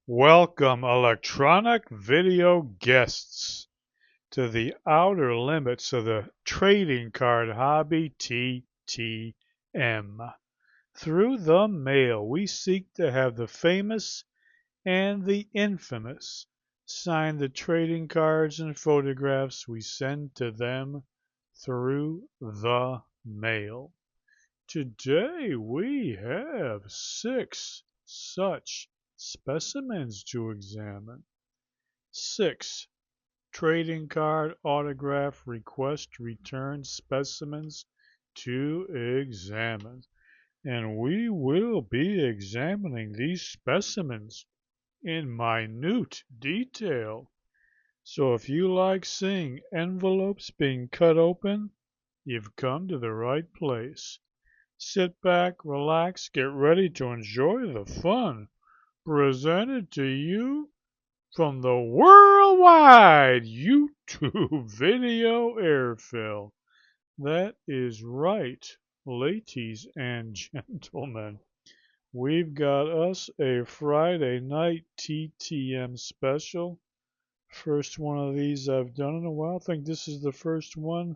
Welcome, electronic video guests, to the outer limits of the trading card hobby TTM. Through the mail, we seek to have the famous and the infamous sign the trading cards and photographs we send to them through the mail. Today we have 6 such specimens to examine. 6 trading card autograph request return specimens to examine. And we will be examining these specimens in minute detail. So if you like seeing envelopes being cut open, you've come to the right place. Sit back, relax, get ready to enjoy the fun presented to you from the worldwide YouTube video airfill. That is right, ladies and gentlemen. We've got us a Friday night TTM special. First one of these I've done in a while. I think this is the first one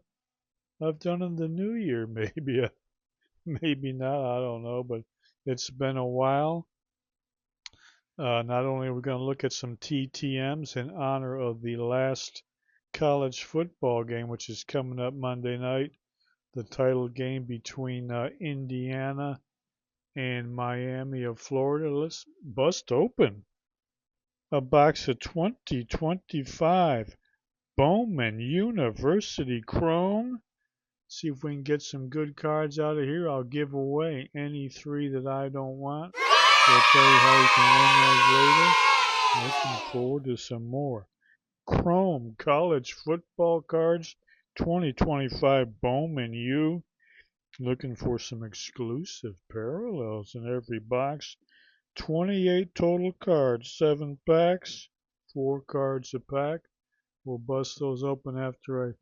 I've done in the new year, maybe. Maybe not, I don't know, but it's been a while. Not only are we going to look at some TTMs in honor of the last college football game, which is coming up Monday night, the title game between Indiana and Miami of Florida. Let's bust open a box of 2025 Bowman University Chrome. See if we can get some good cards out of here. I'll give away any 3 that I don't want. We'll tell you how you can win those later. Looking forward to some more. Chrome College Football Cards 2025 Bowman U. Looking for some exclusive parallels in every box. 28 total cards, 7 packs, 4 cards a pack. We'll bust those open after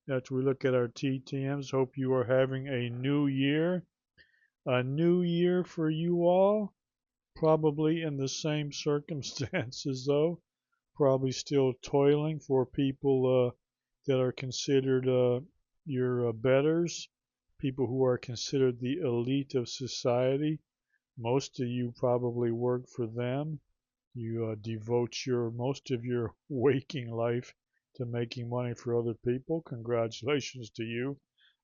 we look at our TTMs. Hope you are having a new year. A new year for you all. Probably in the same circumstances, though. Probably still toiling for people that are considered your betters, people who are considered the elite of society. Most of you probably work for them. You devote most of your waking life to making money for other people. Congratulations to you.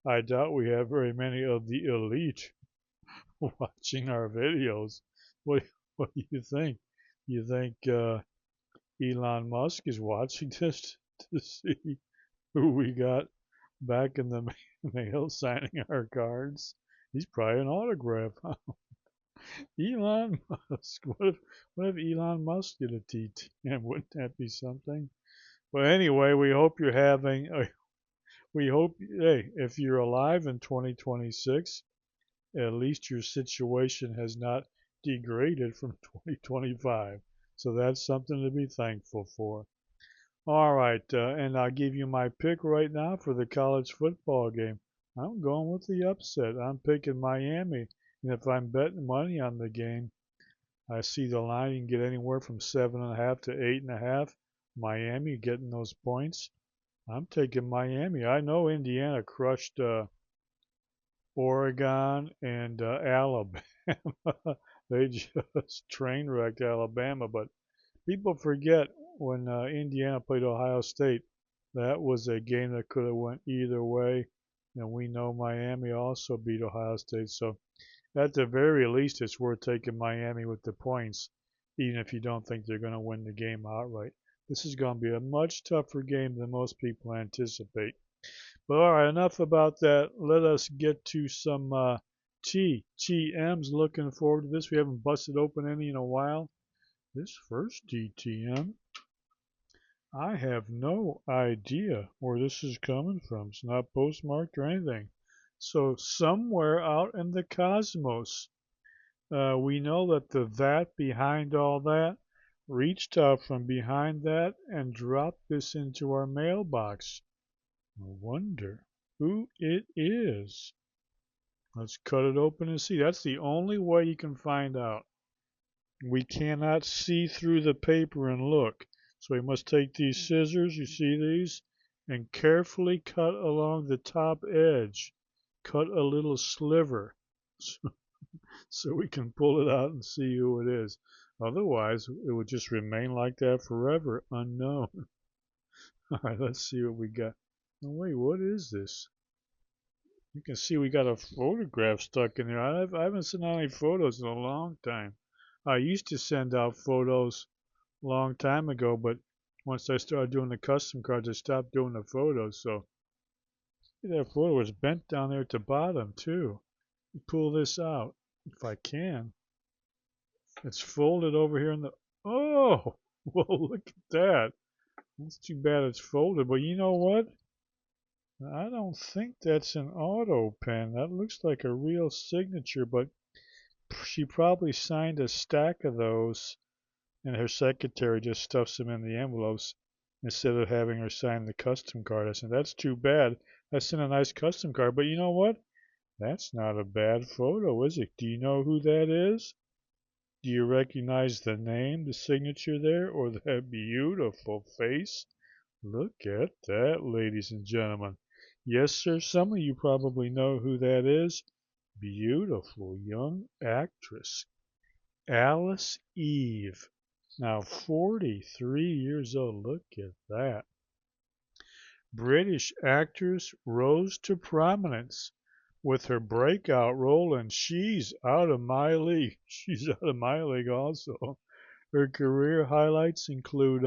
I doubt we have very many of the elite watching our videos. What, what do you think? You think Elon Musk is watching this to see who we got back in the mail signing our cards? He's probably an autograph. Elon Musk. What if Elon Musk did a TTM? Wouldn't that be something? But anyway, we hope you're having we hope, hey, if you're alive in 2026, at least your situation has not degraded from 2025. So that's something to be thankful for. All right, and I'll give you my pick right now for the college football game. I'm going with the upset. I'm picking Miami. And if I'm betting money on the game, I see the line. You can get anywhere from 7.5 to 8.5. Miami getting those points. I'm taking Miami. I know Indiana crushed Oregon and Alabama. They just train wrecked Alabama. But people forget when Indiana played Ohio State, that was a game that could have went either way. And we know Miami also beat Ohio State. So at the very least, it's worth taking Miami with the points, even if you don't think they're going to win the game outright. This is going to be a much tougher game than most people anticipate. But all right, enough about that. Let us get to some TTMs. Looking forward to this. We haven't busted open any in a while. This first TTM, I have no idea where this is coming from. It's not postmarked or anything. So somewhere out in the cosmos, we know that the that behind all that reached out from behind that and dropped this into our mailbox. I wonder who it is. Let's cut it open and see. That's the only way you can find out. We cannot see through the paper and look. So we must take these scissors, you see these, and carefully cut along the top edge. Cut a little sliver so we can pull it out and see who it is. Otherwise, it would just remain like that forever, unknown. All right, let's see what we got. Oh, wait, what is this? You can see we got a photograph stuck in there. I haven't sent out any photos in a long time. I used to send out photos a long time ago, but once I started doing the custom cards, I stopped doing the photos. So that photo was bent down there at the bottom too. Pull this out if I can. It's folded over here in the. Oh, well, look at that. That's too bad it's folded, but you know what? I don't think that's an auto pen. That looks like a real signature, but she probably signed a stack of those, and her secretary just stuffs them in the envelopes instead of having her sign the custom card. I said, that's too bad. I sent a nice custom card, but you know what? That's not a bad photo, is it? Do you know who that is? Do you recognize the name, the signature there, or that beautiful face? Look at that, ladies and gentlemen. Yes, sir, some of you probably know who that is. Beautiful young actress, Alice Eve. Now 43 years old. Look at that. British actress rose to prominence with her breakout role in She's Out of My League. She's Out of My League also. Her career highlights include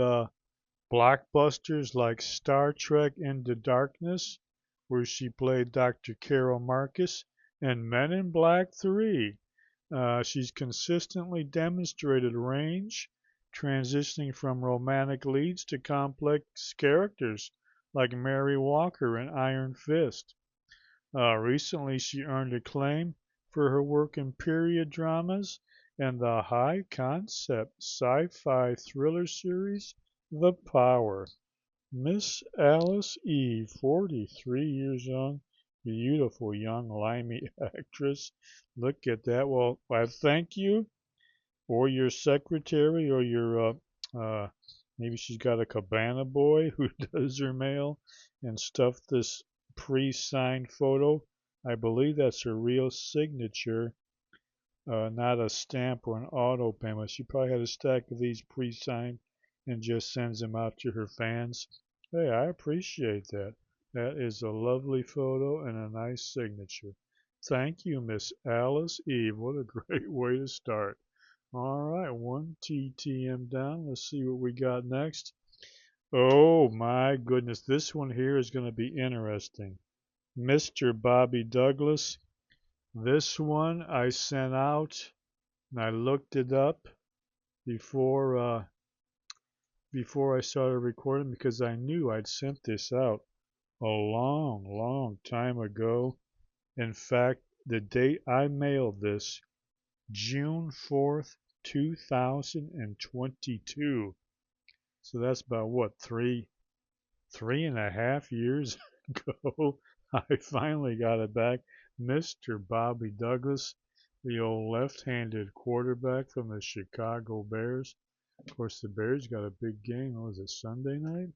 blockbusters like Star Trek Into Darkness, where she played Dr. Carol Marcus, and Men in Black 3. She's consistently demonstrated range, transitioning from romantic leads to complex characters like Mary Walker in Iron Fist. Recently, she earned acclaim for her work in period dramas and the high concept sci fi thriller series The Power. Miss Alice Eve, 43 years young, beautiful young limey actress. Look at that. Well, I thank you, or your secretary, or your maybe she's got a cabana boy who does her mail and stuffed this pre-signed photo. I believe that's her real signature, not a stamp or an auto pen. But she probably had a stack of these pre-signed and just sends them out to her fans. Hey, I appreciate that. That is a lovely photo and a nice signature. Thank you, Miss Alice Eve. What a great way to start. All right, one TTM down. Let's see what we got next. Oh my goodness, this one here is going to be interesting. Mr. Bobby Douglas. This one I sent out and I looked it up before before I started recording because I knew I'd sent this out a long, long time ago. In fact, the date I mailed this, June 4th, 2022. So that's about what, three and a half years ago. I finally got it back. Mr. Bobby Douglas, the old left-handed quarterback from the Chicago Bears. Of course, the Bears got a big game. What was it, Sunday night?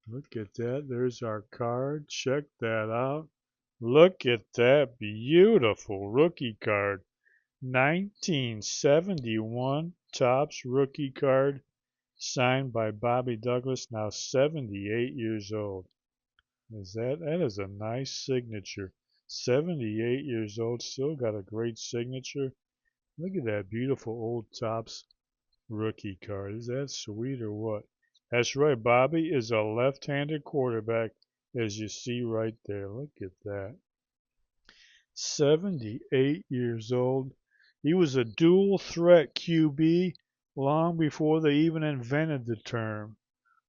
Look at that. There's our card. Check that out. Look at that beautiful rookie card. 1971 Topps rookie card signed by Bobby Douglas, now 78 years old. That is a nice signature. 78 years old, still got a great signature. Look at that beautiful old Topps rookie card. Is that sweet or what? That's right. Bobby is a left-handed quarterback, as you see right there. Look at that. 78 years old. He was a dual threat QB long before they even invented the term.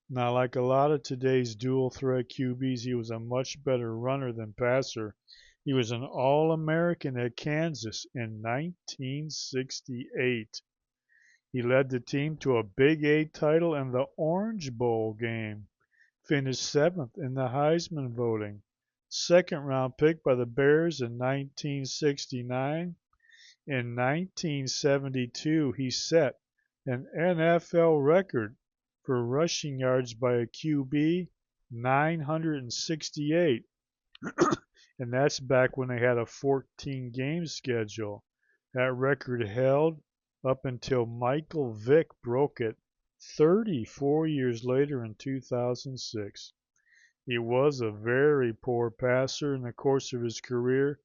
Now, like a lot of today's dual threat QBs, he was a much better runner than passer. He was an All-American at Kansas in 1968. He led the team to a Big 8 title and the Orange Bowl game. Finished 7th in the Heisman voting. Second round pick by the Bears in 1969. In 1972, he set an NFL record for rushing yards by a QB, 968. And that's back when they had a 14-game schedule. That record held up until Michael Vick broke it 34 years later in 2006. He was a very poor passer in the course of his career.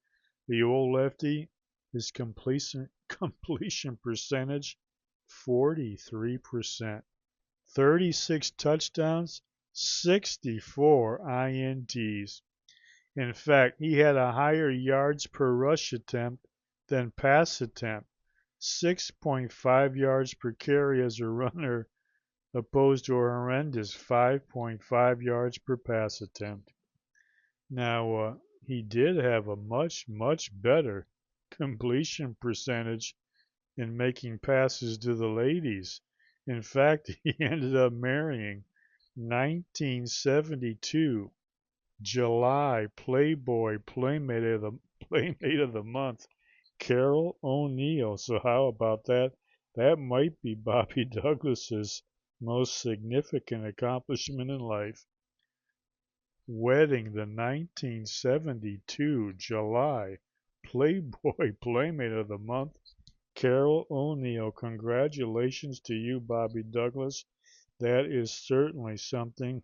The old lefty, his completion percentage, 43%. 36 touchdowns, 64 INTs. In fact, he had a higher yards per rush attempt than pass attempt, 6.5 yards per carry as a runner, opposed to a horrendous 5.5 yards per pass attempt. Now, he did have a much, much better completion percentage in making passes to the ladies. In fact, he ended up marrying 1972 July Playboy Playmate of the Month, Carol O'Neill. So how about that? That might be Bobby Douglas's most significant accomplishment in life. Wedding the 1972 July Playboy Playmate of the Month, Carol O'Neill. Congratulations to you, Bobby Douglas. That is certainly something.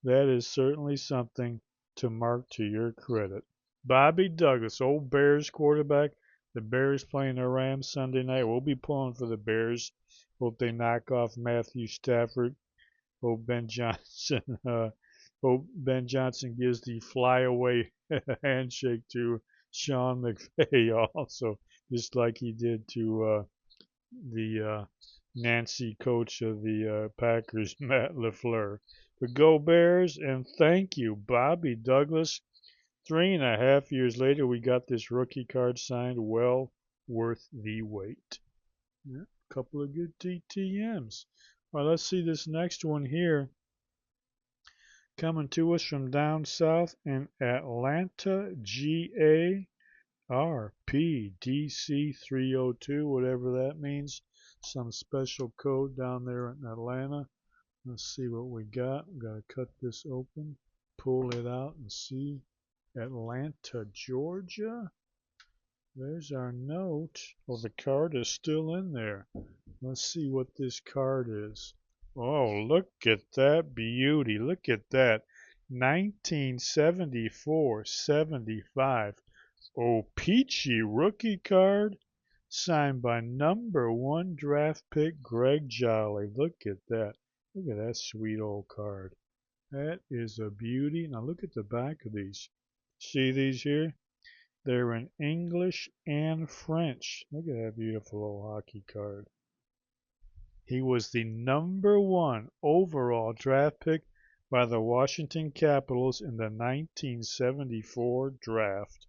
That is certainly something to mark to your credit. Bobby Douglas, old Bears quarterback. The Bears playing the Rams Sunday night. We'll be pulling for the Bears. Hope they knock off Matthew Stafford. Hope Ben Johnson. Hope Ben Johnson gives the flyaway handshake to Sean McVay also, just like he did to the Nancy coach of the Packers, Matt LaFleur. But go Bears, and thank you, Bobby Douglas. 3.5 years later, we got this rookie card signed. Well worth the wait. Yeah, a couple of good TTMs. All right, let's see this next one here. Coming to us from down south in Atlanta, GA, RPDC 302, whatever that means. Some special code down there in Atlanta. Let's see what we got. We've got to cut this open, pull it out, and see. Atlanta, Georgia. There's our note. Oh, the card is still in there. Let's see what this card is. Oh, look at that beauty. Look at that. 1974-75. Oh, peachy rookie card signed by #1 draft pick Greg Jolly. Look at that. Look at that sweet old card. That is a beauty. Now look at the back of these. See these here? They're in English and French. Look at that beautiful old hockey card. He was the #1 overall draft pick by the Washington Capitals in the 1974 draft.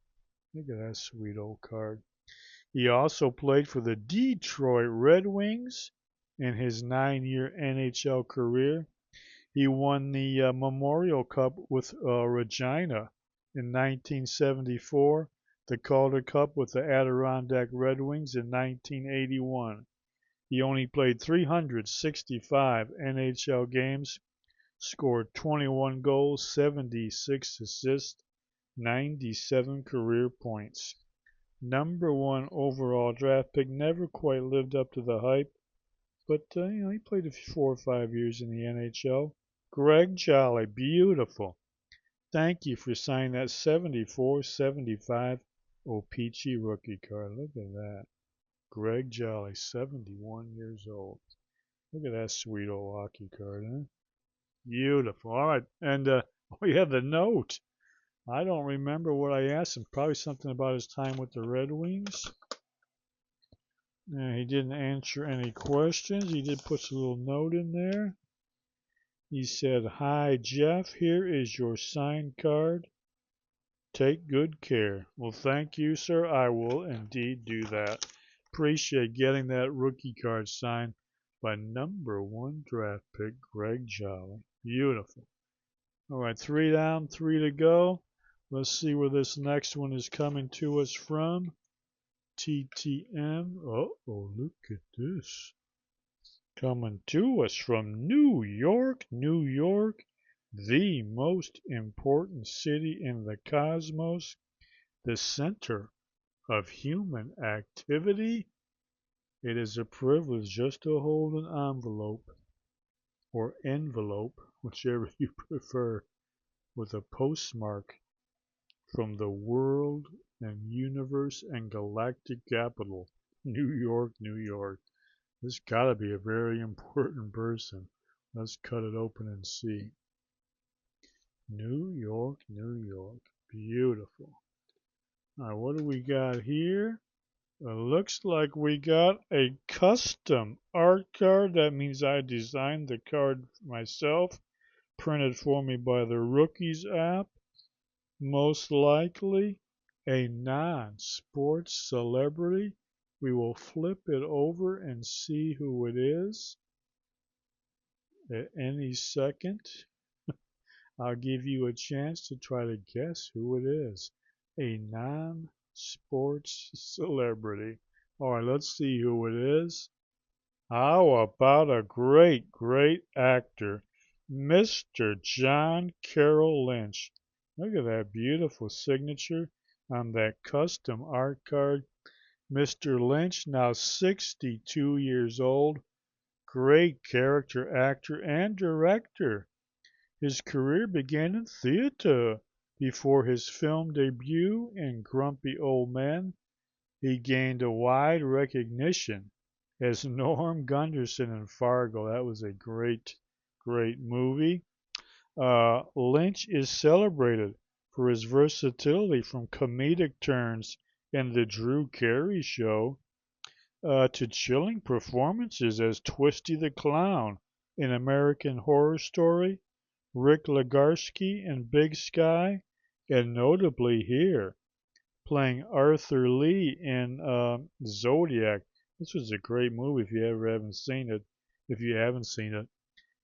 Look at that sweet old card. He also played for the Detroit Red Wings in his 9-year NHL career. He won the Memorial Cup with Regina in 1974, the Calder Cup with the Adirondack Red Wings in 1981. He only played 365 NHL games, scored 21 goals, 76 assists, 97 career points. #1 overall draft pick, never quite lived up to the hype, but he played 4 or 5 years in the NHL. Greg Jolly, beautiful. Thank you for signing that 74-75 O-Pee-Chee rookie card. Look at that. Greg Jolly, 71 years old. Look at that sweet old hockey card, huh? Beautiful. All right, and we have the note. I don't remember what I asked him. Probably something about his time with the Red Wings. He didn't answer any questions. He did put a little note in there. He said, "Hi, Jeff. Here is your signed card. Take good care." Well, thank you, sir. I will indeed do that. Appreciate getting that rookie card signed by #1 draft pick Greg Jolly. Beautiful. All right, 3 down, 3 to go. Let's see where this next one is coming to us from. TTM. Uh-oh, look at this. Coming to us from New York, New York, the most important city in the cosmos, the center of human activity. It is a privilege just to hold an envelope or envelope, whichever you prefer, with a postmark from the world and universe and galactic capital, New York, New York. This gotta be a very important person. Let's cut it open and see. New York, New York. Beautiful. All right, what do we got here? It looks like we got a custom art card. That means I designed the card myself, printed for me by the Rookies app. Most likely a non-sports celebrity. We will flip it over and see who it is at any second. I'll give you a chance to try to guess who it is. A non-sports celebrity. All right, let's see who it is. How about a great, great actor, Mr. John Carroll Lynch. Look at that beautiful signature on that custom art card. Mr. Lynch, now 62 years old, great character actor and director. His career began in theater before his film debut in Grumpy Old Men. He gained a wide recognition as Norm Gunderson in Fargo. That was a great, great movie. Lynch is celebrated for his versatility from comedic turns in The Drew Carey Show to chilling performances as Twisty the Clown in American Horror Story, Rick Legarsky in Big Sky, and notably here, playing Arthur Lee in Zodiac. This was a great movie if you ever haven't seen it. If you haven't seen it,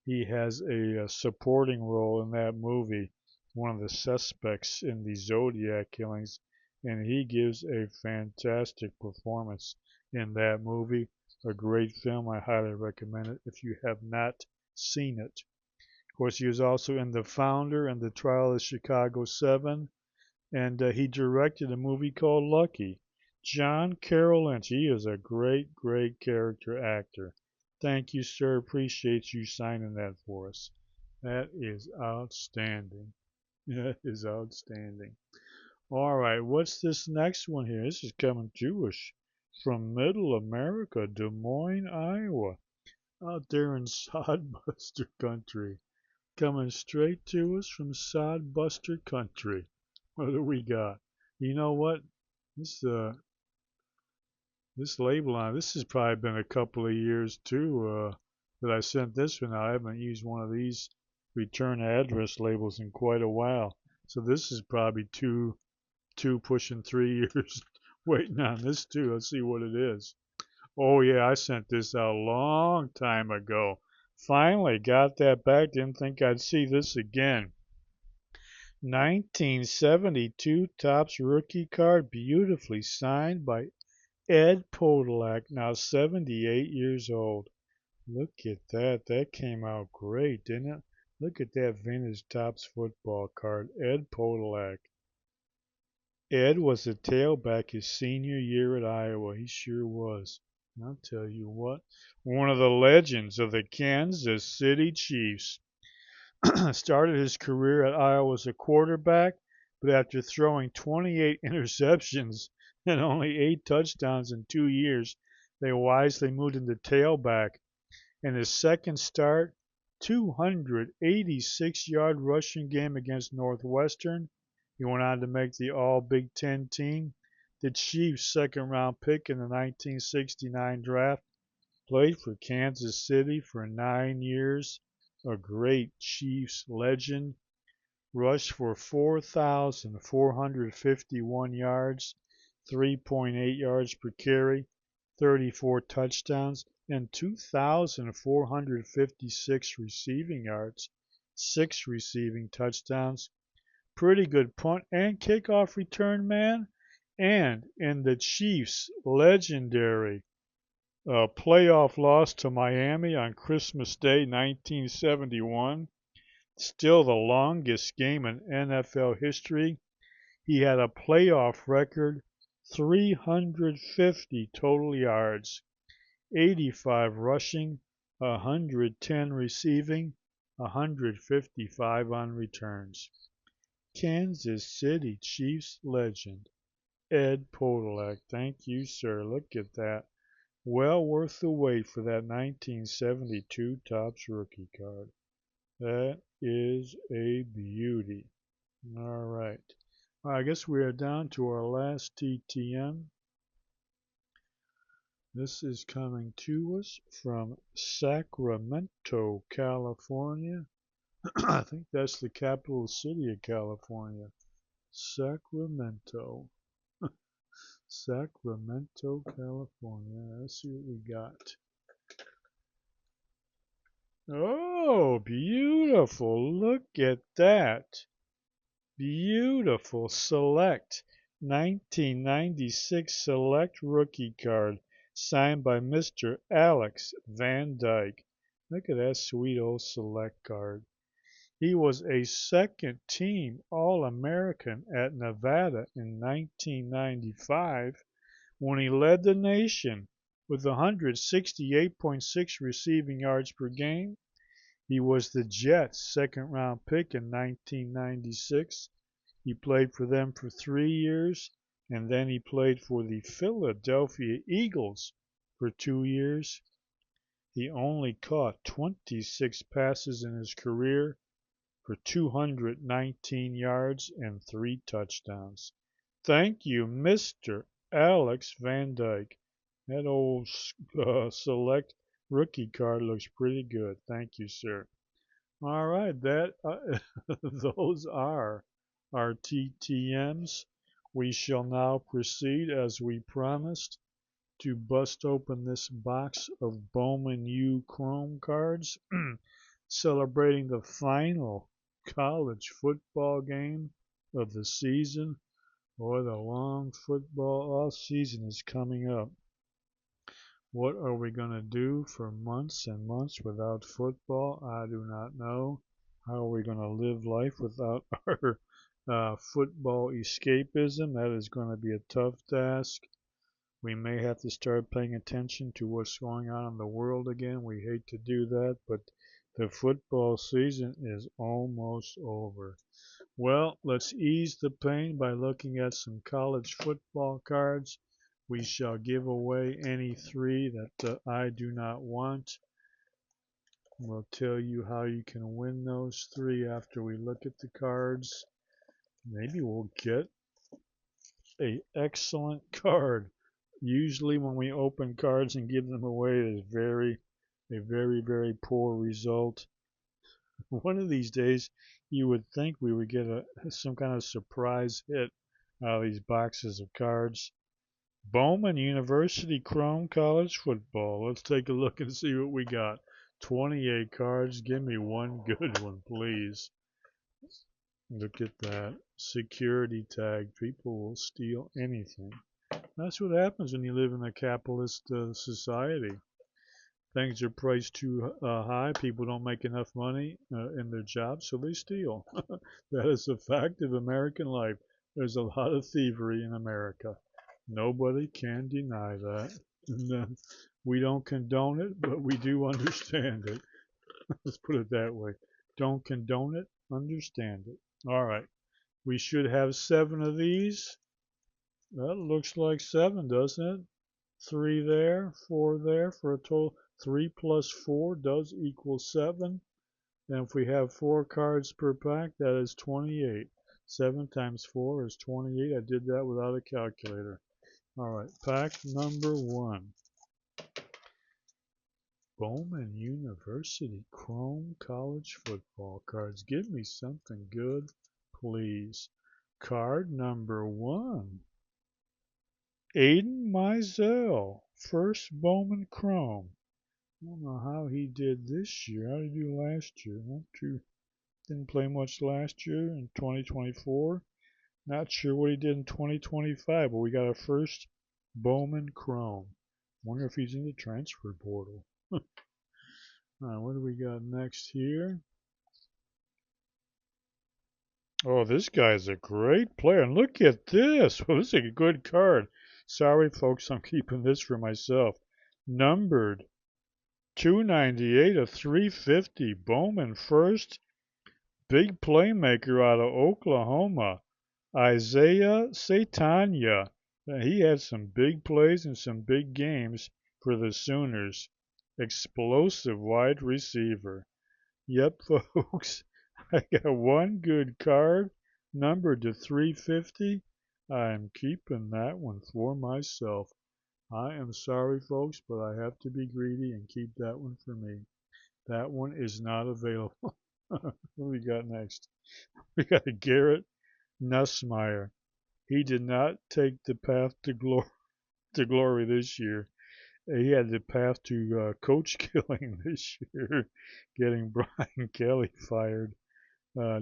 he has a supporting role in that movie, one of the suspects in the Zodiac killings, and he gives a fantastic performance in that movie. A great film. I highly recommend it if you have not seen it. Of course, he was also in The Founder and The Trial of Chicago 7, and he directed a movie called Lucky. John Carroll Lynch, he is a great, great character actor. Thank you, sir. Appreciate you signing that for us. That is outstanding. That is outstanding. All right, what's this next one here? This is coming to us from Middle America, Des Moines, Iowa, out there in Sodbuster country. Coming straight to us from Sodbuster country. What do we got? You know what? This this label on this has probably been a couple of years too that I sent this one out. I haven't used one of these return address labels in quite a while. So this is probably two pushing 3 years waiting on this too. Let's see what it is. Oh yeah, I sent this out a long time ago. Finally got that back. Didn't think I'd see this again. 1972 Topps rookie card, beautifully signed by Ed Podolak, now 78 years old. Look at that. That came out great, didn't it? Look at that vintage Topps football card. Ed Podolak. Ed was a tailback his senior year at Iowa. He sure was. I'll tell you what, one of the legends of the Kansas City Chiefs. Started his career at Iowa as a quarterback, but after throwing 28 interceptions and only 8 touchdowns in 2 years, they wisely moved him to tailback. In his second start, 286-yard rushing game against Northwestern. He went on to make the All-Big Ten team. The Chiefs' second-round pick in the 1969 draft. Played for Kansas City for 9 years. A great Chiefs legend. Rushed for 4,451 yards, 3.8 yards per carry, 34 touchdowns, and 2,456 receiving yards, 6 receiving touchdowns. Pretty good punt and kickoff return man. And in the Chiefs' legendary playoff loss to Miami on Christmas Day 1971, still the longest game in NFL history, he had a playoff record 350 total yards, 85 rushing, 110 receiving, 155 on returns. Kansas City Chiefs legend Ed Podolak. Thank you, sir. Look at that. Well worth the wait for that 1972 Topps rookie card. That is a beauty. All right. I guess we are down to our last TTM. This is coming to us from Sacramento, California. I think that's the capital city of California. Sacramento. Sacramento, California. Let's see what we got. Oh, beautiful. Look at that. Beautiful. Select 1996 Select Rookie Card signed by Mr. Alex Van Dyke. Look at that sweet old Select card. He was a second team All-American at Nevada in 1995 when he led the nation with 168.6 receiving yards per game. He was the Jets' second-round pick in 1996. He played for them for 3 years, and then he played for the Philadelphia Eagles for 2 years. He only caught 26 passes in his career for 219 yards and 3 touchdowns. Thank you, Mr. Alex Van Dyke. That old Select rookie card looks pretty good. Thank you, sir. All right, those are our TTMs. We shall now proceed, as we promised, to bust open this box of Bowman U Chrome cards, celebrating the final college football game of the season. Boy, the long football off season is coming up. What are we going to do for months and months without football? I do not know. How are we going to live life without our football escapism? That is going to be a tough task. We may have to start paying attention to what's going on in the world again. We hate to do that, but the football season is almost over. Well, let's ease the pain by looking at some college football cards. We shall give away any 3 that I do not want. We'll tell you how you can win those 3 after we look at the cards. Maybe we'll get an excellent card. Usually when we open cards and give them away, there's a very poor result. One of these days, you would think we would get some kind of surprise hit out of these boxes of cards. Bowman University Chrome College Football. Let's take a look and see what we got. 28 cards. Give me one good one, please. Look at that. Security tag. People will steal anything. That's what happens when you live in a capitalist society. Things are priced too high. People don't make enough money in their jobs, so they steal. That is a fact of American life. There's a lot of thievery in America. Nobody can deny that. We don't condone it, but we do understand it. Let's put it that way. Don't condone it, understand it. All right. We should have 7 of these. That looks like 7, doesn't it? 3 there, 4 there, for a total 3 plus 4 does equal 7. And if we have 4 cards per pack, that is 28. 7 times 4 is 28. I did that without a calculator. All right, pack number 1. Bowman University Chrome College Football cards. Give me something good, please. Card number 1. Aiden Mizell, first Bowman Chrome. I don't know how he did this year. How did he do last year? Didn't play much last year in 2024. Not sure what he did in 2025, but we got a first Bowman Chrome. Wonder if he's in the transfer portal. All right, what do we got next here? Oh, this guy's a great player. And look at this. Well, this is a good card. Sorry, folks, I'm keeping this for myself. Numbered 298 of 350. Bowman first. Big playmaker out of Oklahoma. Isaiah Satanya. He had some big plays and some big games for the Sooners. Explosive wide receiver. Yep, folks. I got one good card, numbered to 350. I'm keeping that one for myself. I am sorry, folks, but I have to be greedy and keep that one for me. That one is not available. What do we got next? We got a Garrett Nussmeier. He did not take the path to glory this year. He had the path to coach killing this year, getting Brian Kelly fired.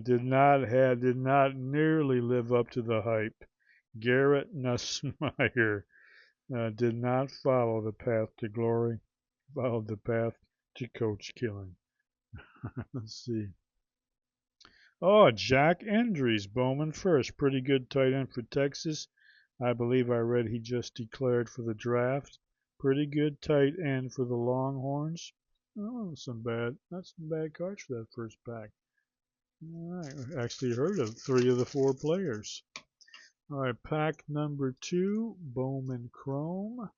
Did not nearly live up to the hype. Garrett Nussmeier did not follow the path to glory, followed the path to coach killing. Let's see. Oh, Jack Endries, Bowman first. Pretty good tight end for Texas. I believe I read he just declared for the draft. Pretty good tight end for the Longhorns. Oh, not some bad cards for that first pack. All right, actually heard of 3 of the 4 players. All right, pack number 2, Bowman Chrome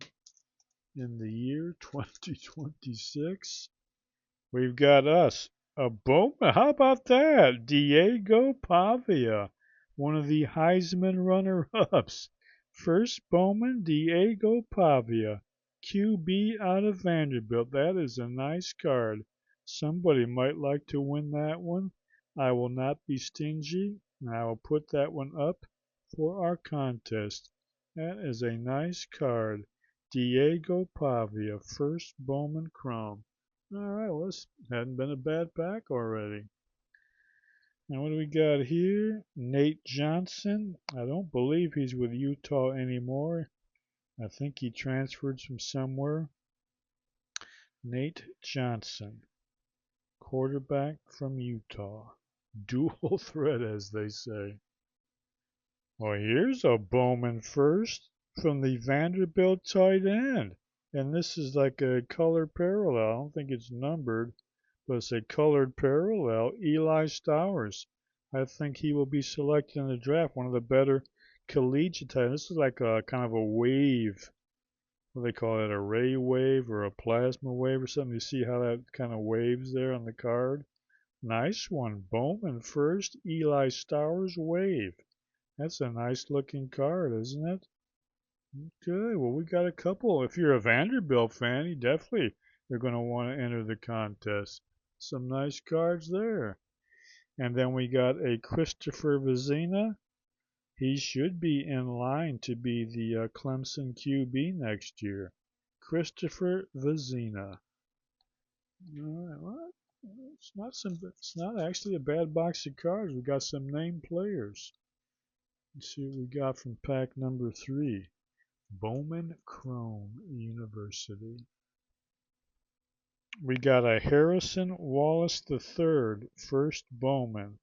in the year 2026. We've got us a Bowman. How about that? Diego Pavia, one of the Heisman runner-ups. First Bowman, Diego Pavia, QB out of Vanderbilt. That is a nice card. Somebody might like to win that one. I will not be stingy, and I will put that one up for our contest. That is a nice card. Diego Pavia, first Bowman Chrome. All right, well, this hadn't been a bad pack already. Now, what do we got here? Nate Johnson. I don't believe he's with Utah anymore. I think he transferred from somewhere. Nate Johnson, quarterback from Utah. Dual threat, as they say. Well, here's a Bowman first from the Vanderbilt tight end. And this is like a color parallel. I don't think it's numbered, but it's a colored parallel. Eli Stowers. I think he will be selected in the draft. One of the better collegiate tight ends. This is like a kind of a wave. What do they call it? A ray wave or a plasma wave or something. You see how that kind of waves there on the card? Nice one. Bowman first. Eli Stowers wave. That's a nice looking card, isn't it? Okay, well, we got a couple. If you're a Vanderbilt fan, you definitely are going to want to enter the contest. Some nice cards there. And then we got a Christopher Vezina. He should be in line to be the Clemson QB next year. Christopher Vezina. All right, well, it's not actually a bad box of cards. We got some named players. Let's see what we got from pack number 3. Bowman Chrome University. We got a Harrison Wallace III, first Bowman.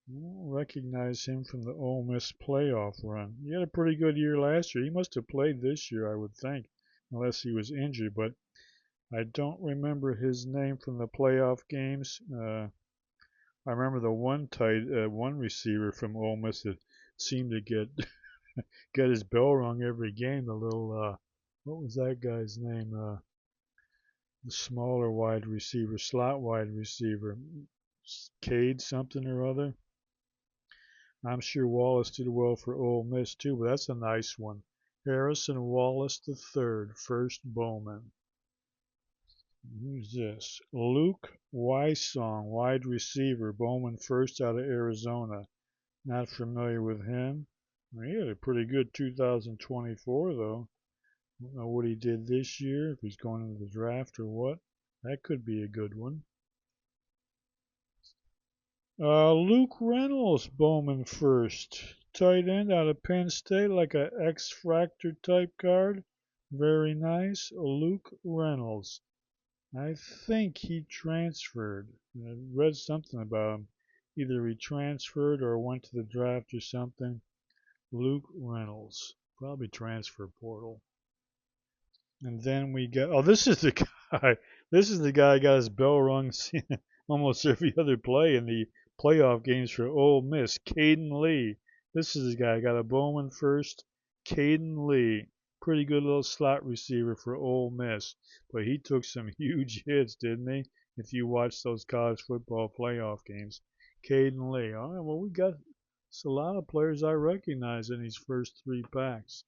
We'll recognize him from the Ole Miss playoff run. He had a pretty good year last year. He must have played this year, I would think, unless he was injured, but I don't remember his name from the playoff games. I remember the one receiver from Ole Miss that seemed to get his bell rung every game. The little what was that guy's name? The smaller wide receiver, slot wide receiver, Cade something or other. I'm sure Wallace did well for Ole Miss too, but that's a nice one. Harrison Wallace III, first Bowman. Who's this? Luke Wysong, wide receiver, Bowman first out of Arizona. Not familiar with him. He had a pretty good 2024 though. Don't know what he did this year, if he's going into the draft or what. That could be a good one. Luke Reynolds, Bowman first. tight end out of Penn State, like a X-Fractor type card. Very nice. Luke Reynolds. I think he transferred. I read something about him. Either he transferred or went to the draft or something. Luke Reynolds. Probably transfer portal. And then we got, oh, this is the guy. This is the guy who got his bell rung almost every other play in the playoff games for Ole Miss. Caden Lee. This is the guy who got a Bowman first. Caden Lee. Pretty good little slot receiver for Ole Miss. But he took some huge hits, didn't he? If you watch those college football playoff games. Caden Lee. All right, well, we got a lot of players I recognize in these first three packs.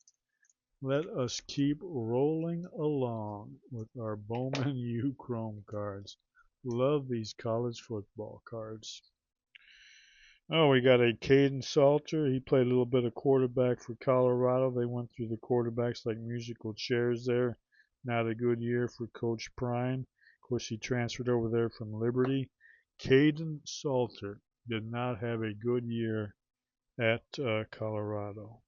Let us keep rolling along with our Bowman U Chrome cards. Love these college football cards. Oh, we got a Caden Salter. He played a little bit of quarterback for Colorado. They went through the quarterbacks like musical chairs there. Not a good year for Coach Prime. Of course, he transferred over there from Liberty. Caden Salter did not have a good year at Colorado.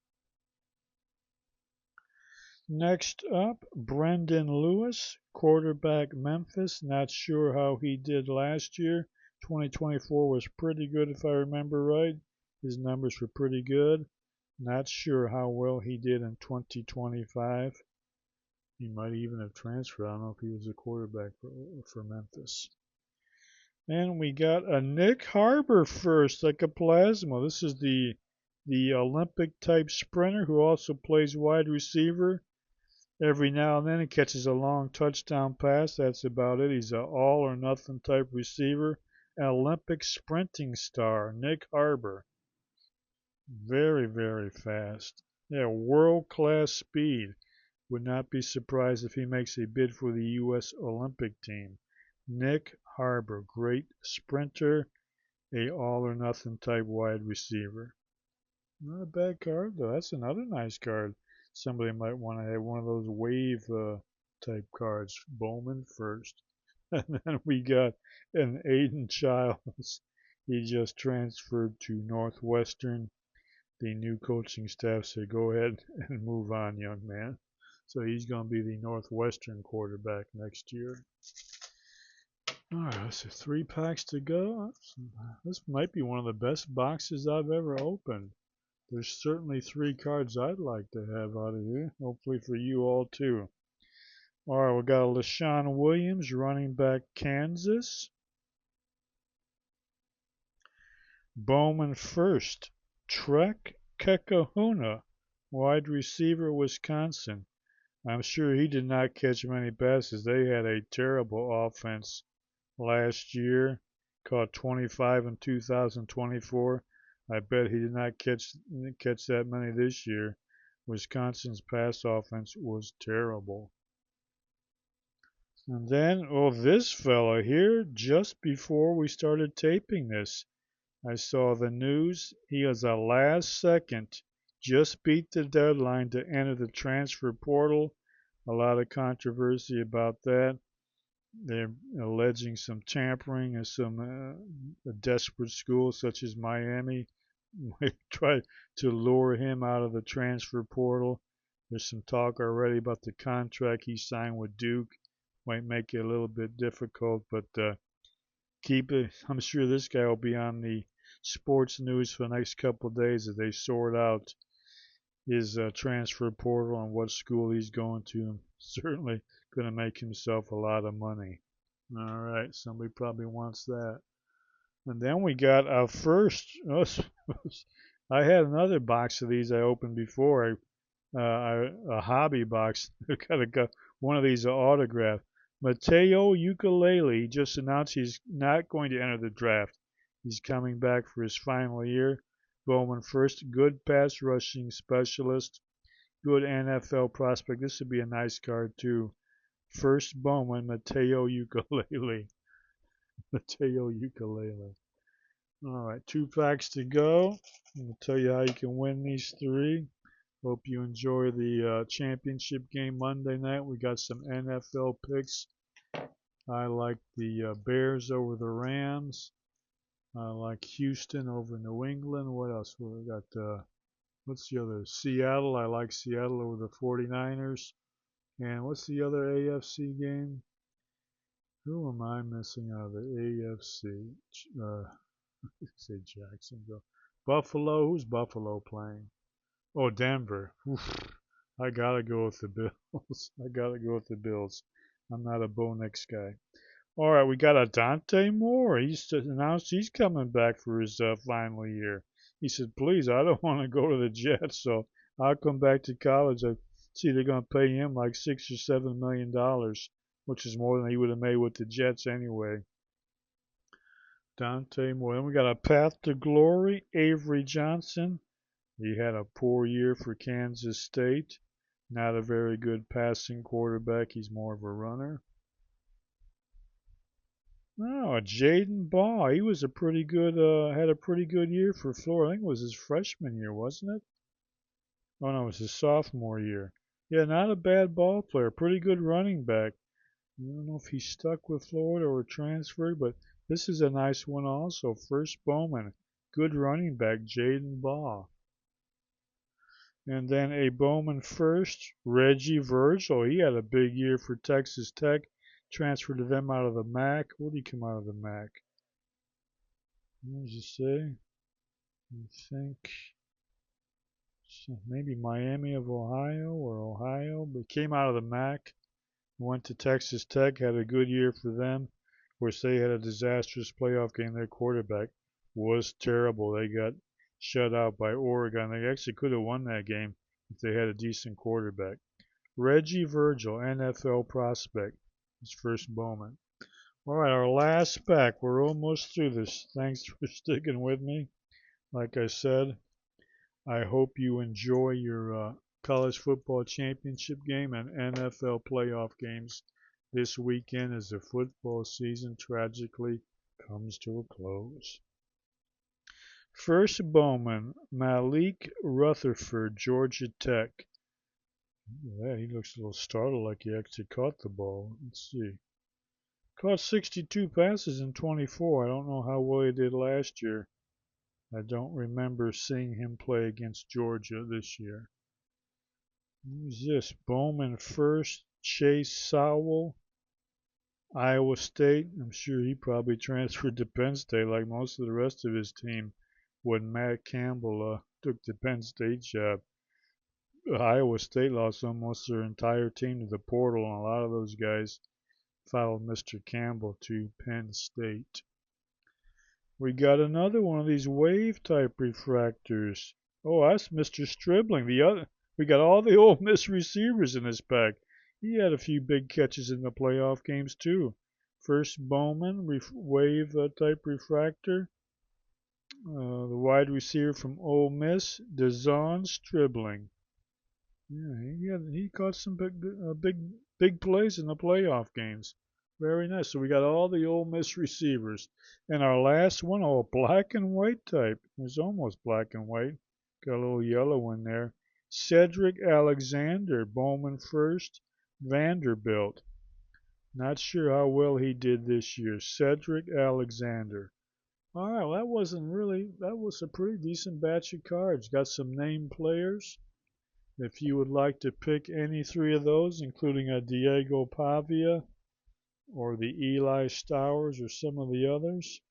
Next up, Brendan Lewis, quarterback Memphis. Not sure how he did last year. 2024 was pretty good if I remember right. His numbers were pretty good. Not sure how well he did in 2025. He might even have transferred. I don't know if he was a quarterback for Memphis. And we got a Nick Harbor first, like a plasma. This is the Olympic type sprinter who also plays wide receiver. Every now and then he catches a long touchdown pass. That's about it. He's an all or nothing type receiver. An Olympic sprinting star, Nick Harbor. Very, very fast. Yeah, world class speed. Would not be surprised if he makes a bid for the U.S. Olympic team. Nick Harbor, great sprinter, a all or nothing type wide receiver. Not a bad card though. That's another nice card. Somebody might want to have one of those wave type cards. Bowman first. And then we got an Aiden Childs. He just transferred to Northwestern. The new coaching staff said, go ahead and move on, young man. So he's going to be the Northwestern quarterback next year. All right, so 3 packs to go. This might be one of the best boxes I've ever opened. There's certainly 3 cards I'd like to have out of here. Hopefully for you all too. All right, we got a LaShawn Williams, running back, Kansas. Bowman first. Trek Kekahuna, wide receiver, Wisconsin. I'm sure he did not catch many passes. They had a terrible offense last year. Caught 25 in 2024. I bet he did not catch that many this year. Wisconsin's pass offense was terrible. And then, oh, this fella here, just before we started taping this, I saw the news. He was a last second, just beat the deadline to enter the transfer portal. A lot of controversy about that. They're alleging some tampering and some desperate schools such as Miami might try to lure him out of the transfer portal. There's some talk already about the contract he signed with Duke. Might make it a little bit difficult, but keep it. I'm sure this guy will be on the sports news for the next couple of days as they sort out his transfer portal and what school he's going to. Certainly going to make himself a lot of money. All right, somebody probably wants that. And then we got our first. I had another box of these I opened before. A hobby box. Got one of these autographed. Mateo Ukulele just announced he's not going to enter the draft. He's coming back for his final year. Bowman first, good pass rushing specialist, good NFL prospect. This would be a nice card too. First Bowman, Mateo Ukulele. Mateo Ukulele. All right, 2 packs to go. I'll tell you how you can win these 3. Hope you enjoy the championship game Monday night. We got some NFL picks. I like the Bears over the Rams. I like Houston over New England. What else? We got What's the other? Seattle. I like Seattle over the 49ers. And what's the other AFC game? Who am I missing out of the AFC? Say Jacksonville. Buffalo. Who's Buffalo playing? Oh, Denver. Oof. I gotta go with the Bills. I gotta go with the Bills. I'm not a Bo Nix guy. All right, we got a Dante Moore. He's announced he's coming back for his final year. He said, "Please, I don't want to go to the Jets, so I'll come back to college. I see they're going to pay him like $6 or $7 million, which is more than he would have made with the Jets anyway." Dante Moore. Then we got a path to glory. Avery Johnson. He had a poor year for Kansas State. Not a very good passing quarterback. He's more of a runner. No, Jaden Ball. He was a pretty good, had a pretty good year for Florida. I think it was his freshman year, wasn't it? Oh no, it was his sophomore year. Yeah, not a bad ball player. Pretty good running back. I don't know if he stuck with Florida or transferred, but this is a nice one also. First Bowman. Good running back, Jaden Ball. And then a Bowman first, Reggie Virgil. He had a big year for Texas Tech. Transferred to them out of the MAC. What did he come out of the MAC? What does it say? I think maybe Miami of Ohio or Ohio, but came out of the MAC, went to Texas Tech, had a good year for them. Of course, they had a disastrous playoff game. Their quarterback was terrible. They got shut out by Oregon. They actually could have won that game if they had a decent quarterback. Reggie Virgil, NFL prospect, his first Bowman. All right, our last pack. We're almost through this. Thanks for sticking with me. Like I said, I hope you enjoy your college football championship game and NFL playoff games this weekend as the football season tragically comes to a close. First Bowman, Malik Rutherford, Georgia Tech. Yeah, he looks a little startled like he actually caught the ball. Let's see. Caught 62 passes in 24. I don't know how well he did last year. I don't remember seeing him play against Georgia this year. Who's this? Bowman first, Chase Sowell, Iowa State. I'm sure he probably transferred to Penn State like most of the rest of his team when Matt Campbell took the Penn State job. Iowa State lost almost their entire team to the portal, and a lot of those guys followed Mr. Campbell to Penn State. We got another one of these wave type refractors. Oh, that's Mr. Stribling. We got all the Ole Miss receivers in this pack. He had a few big catches in the playoff games too. First Bowman wave type refractor. The wide receiver from Ole Miss, Dazon Stribling. Yeah, he caught some big plays in the playoff games. Very nice. So we got all the Ole Miss receivers. And our last one, oh, black and white type. It was almost black and white. Got a little yellow in there. Cedric Alexander, Bowman first, Vanderbilt. Not sure how well he did this year. Cedric Alexander. All right, well, that was a pretty decent batch of cards. Got some named players. If you would like to pick any three of those, including a Diego Pavia or the Eli Stowers or some of the others,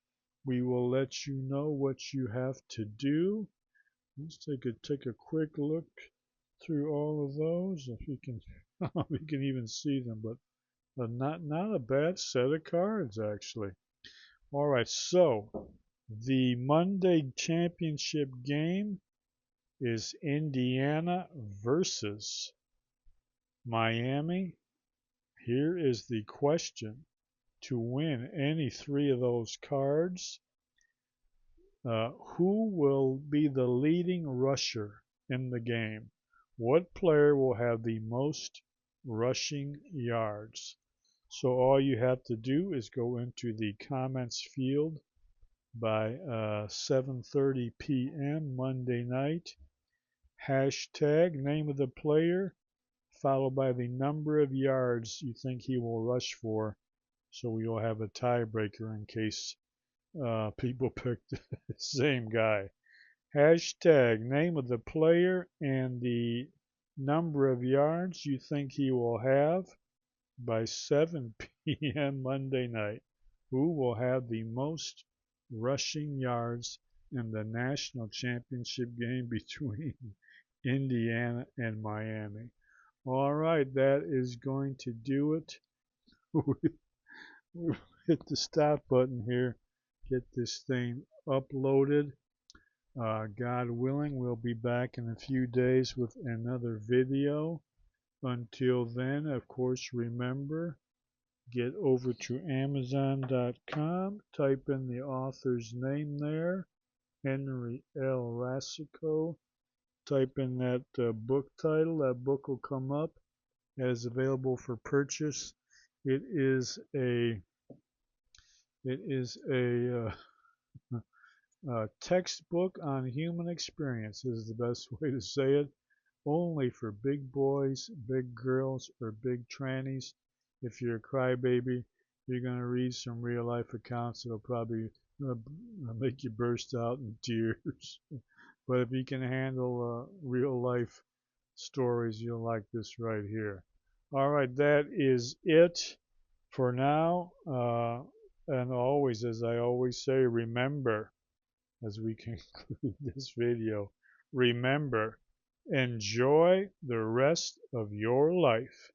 we will let you know what you have to do. Let's take a quick look through all of those. If we can, we can even see them, but not a bad set of cards actually. All right, so the Monday championship game is Indiana versus Miami. Here is the question. To win any three of those cards, who will be the leading rusher in the game? What player will have the most rushing yards? So all you have to do is go into the comments field by 7:30 p.m. Monday night. Hashtag name of the player followed by the number of yards you think he will rush for. So we will have a tiebreaker in case people pick the same guy. Hashtag name of the player and the number of yards you think he will have by 7 p.m. Monday night. Who will have the most rushing yards in the national championship game between Indiana and Miami? All right, that is going to do it. Hit the stop button here, get this thing uploaded. God willing, we'll be back in a few days with another video. Until then, of course, remember, get over to Amazon.com, type in the author's name there, Henry L. Rassico, type in that book title, that book will come up as available for purchase. It is a textbook on human experience is the best way to say it. Only for big boys, big girls, or big trannies. If you're a crybaby, you're going to read some real life accounts that'll probably make you burst out in tears. But if you can handle real life stories, you'll like this right here. All right, that is it for now. And always, as I always say, remember, as we conclude this video, remember, enjoy the rest of your life.